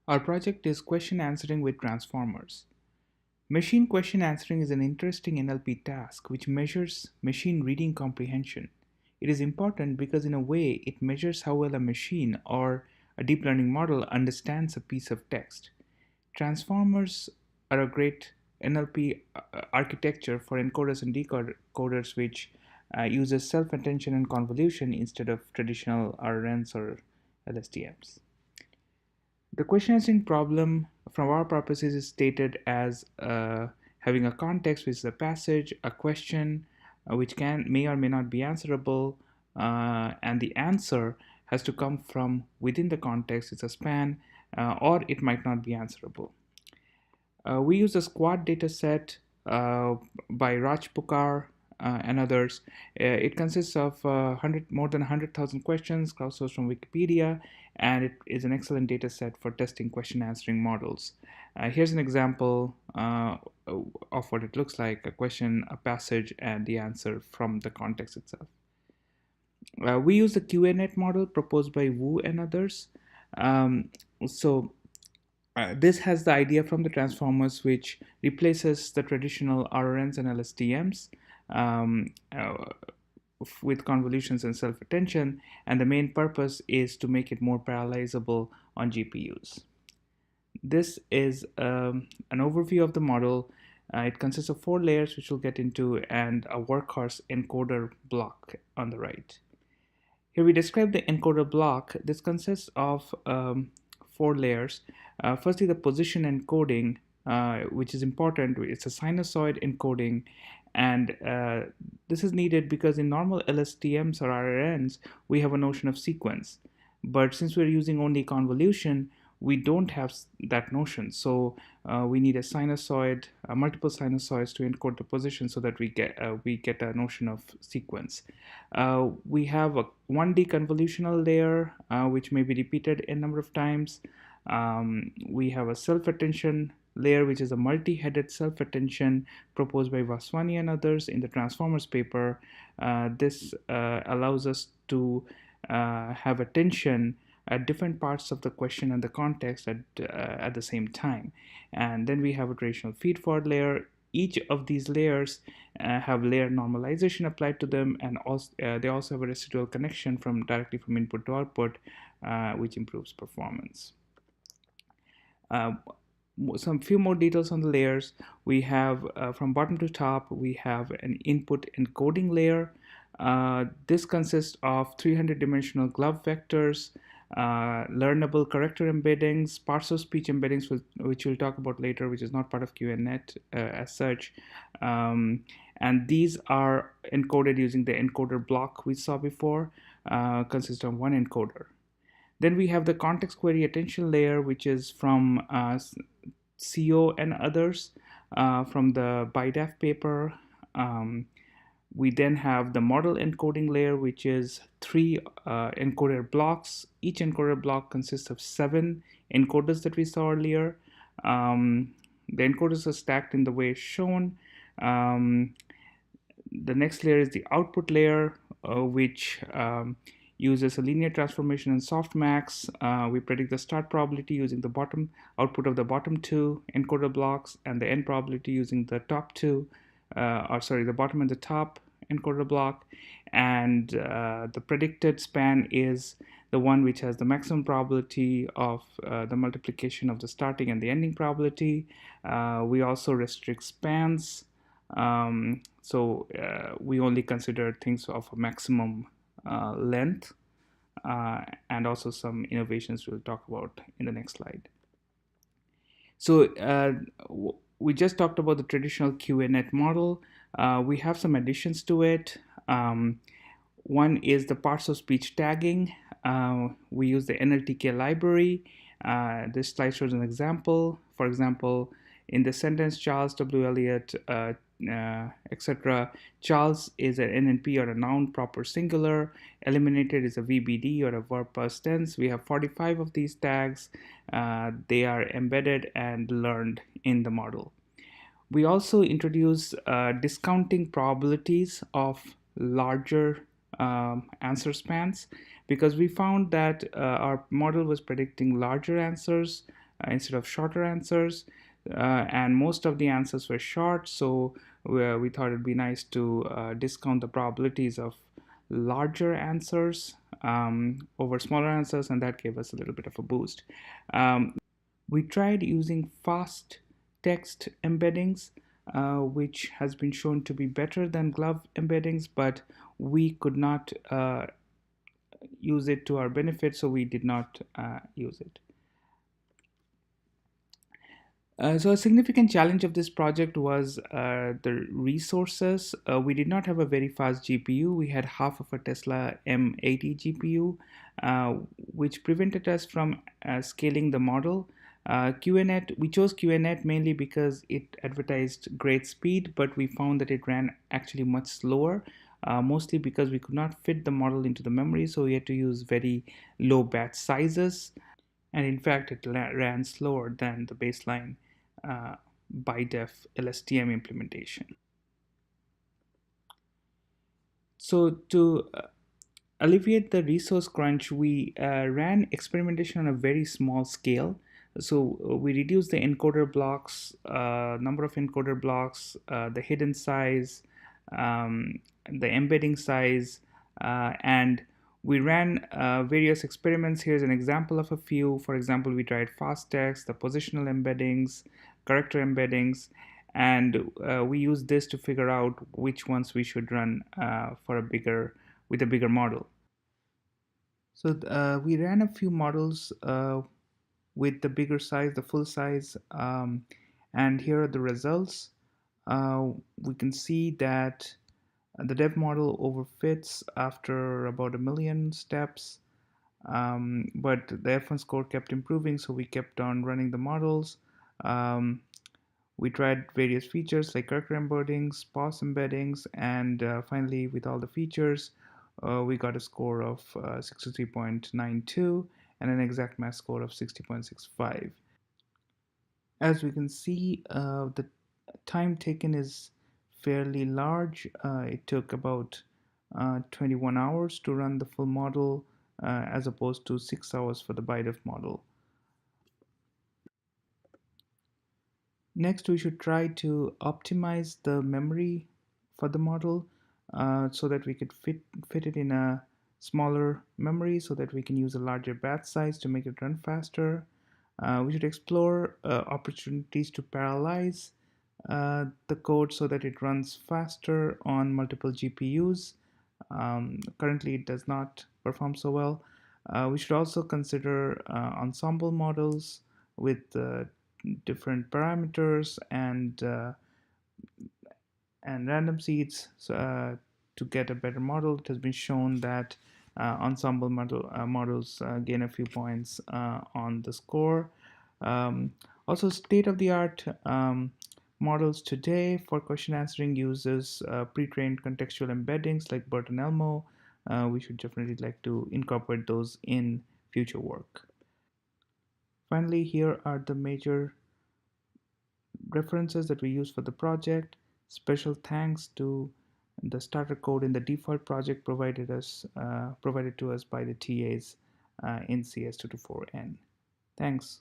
Our project is question answering with transformers. Machine question answering is an interesting NLP task which measures machine reading comprehension. It is important because, in a way, it measures how well a machine or a deep learning model understands a piece of text. Transformers are a great NLP architecture for encoders and decoders which uses self attention and convolution instead of traditional RNNs or LSTMs. The question answering problem, from our purposes, is stated as having a context, which is a passage, a question, which may or may not be answerable, and the answer has to come from within the context. It's a span, or it might not be answerable. We use a squad data set by Rajpukar and others. It consists of more than 100,000 questions crowdsourced from Wikipedia, and it is an excellent data set for testing question answering models. Here's an example of what it looks like: a question, a passage, and the answer from the context itself. We use the QANet model proposed by Wu and others. Um, so this has the idea from the transformers, which replaces the traditional RNNs and LSTMs um, uh, with convolutions and self-attention, and the main purpose is to make it more parallelizable on GPUs. This is an overview of the model. It consists of 4 layers, which we'll get into, and a workhorse encoder block on the right. Here we describe the encoder block. This consists of 4 layers. Firstly, the position encoding, which is important. It's a sinusoid encoding, and this is needed because in normal LSTMs or RNNs, we have a notion of sequence. But since we're using only convolution, we don't have that notion. So we need a sinusoid, multiple sinusoids to encode the position so that we get a notion of sequence. We have a 1D convolutional layer, which may be repeated a number of times. We have a self-attention layer, which is a multi-headed self-attention proposed by Vaswani and others in the Transformers paper. This allows us to have attention at different parts of the question and the context at the same time. And then we have a traditional feed-forward layer. Each of these layers have layer normalization applied to them, and also, they also have a residual connection directly from input to output, which improves performance. Some few more details on the layers. We have from bottom to top, we have an input encoding layer. This consists of 300 dimensional glove vectors, learnable character embeddings, parts of speech embeddings, which we'll talk about later, which is not part of QNet as such. And these are encoded using the encoder block we saw before, consists of 1 encoder. Then we have the context query attention layer, which is from CO and others from the BIDAF paper. We then have the model encoding layer, which is 3 encoder blocks. Each encoder block consists of 7 encoders that we saw earlier. The encoders are stacked in the way shown. The next layer is the output layer, which uses a linear transformation and softmax. We predict the start probability using the bottom output of the bottom 2 encoder blocks, and the end probability using the top 2, the bottom and the top encoder block. And the predicted span is the one which has the maximum probability of the multiplication of the starting and the ending probability. We also restrict spans. We only consider things of a maximum length, and also some innovations we'll talk about in the next slide. So we just talked about the traditional QANet model. We have some additions to it. One is the parts of speech tagging. We use the NLTK library. This slide shows an example. For example, in the sentence Charles W. Eliot, etc., Charles is an NNP or a noun proper singular. Eliminated is a VBD or a verb past tense. We have 45 of these tags. They are embedded and learned in the model. We also introduce discounting probabilities of larger answer spans, because we found that our model was predicting larger answers instead of shorter answers. And most of the answers were short, so we thought it'd be nice to discount the probabilities of larger answers over smaller answers, and that gave us a little bit of a boost. We tried using fast text embeddings, which has been shown to be better than glove embeddings, but we could not use it to our benefit, so we did not use it. So a significant challenge of this project was the resources. We did not have a very fast GPU. We had half of a Tesla M80 GPU, which prevented us from scaling the model. QNet, we chose QNet mainly because it advertised great speed, but we found that it ran actually much slower, mostly because we could not fit the model into the memory, so we had to use very low batch sizes. And in fact, it ran slower than the baseline BiDef LSTM implementation. So to alleviate the resource crunch, we ran experimentation on a very small scale. So we reduced the encoder blocks, number of encoder blocks, the hidden size, the embedding size, and we ran various experiments. Here's an example of a few. For example, we tried fast text, the positional embeddings, character embeddings, and we used this to figure out which ones we should run for a bigger with a bigger model. So we ran a few models with the bigger size, the full size, and here are the results. We can see that the dev model overfits after about 1 million steps, but the F1 score kept improving, so we kept on running the models. Um, we tried various features like character embeddings, pause embeddings, and finally, with all the features, we got a score of 63.92 and an exact match score of 60.65. As we can see, the time taken is fairly large. It took about 21 hours to run the full model, as opposed to 6 hours for the BiDef model. Next, we should try to optimize the memory for the model so that we could fit it in a smaller memory so that we can use a larger batch size to make it run faster. We should explore opportunities to parallelize the code so that it runs faster on multiple GPUs. Currently, it does not perform so well. We should also consider ensemble models with different parameters and random seeds to get a better model. It has been shown that ensemble models gain a few points on the score. Also, state-of-the-art models today for question answering uses pre-trained contextual embeddings like BERT and Elmo. We should definitely like to incorporate those in future work. Finally, here are the major references that we use for the project. Special thanks to the starter code in the default project provided to us by the TAs in CS224n. Thanks.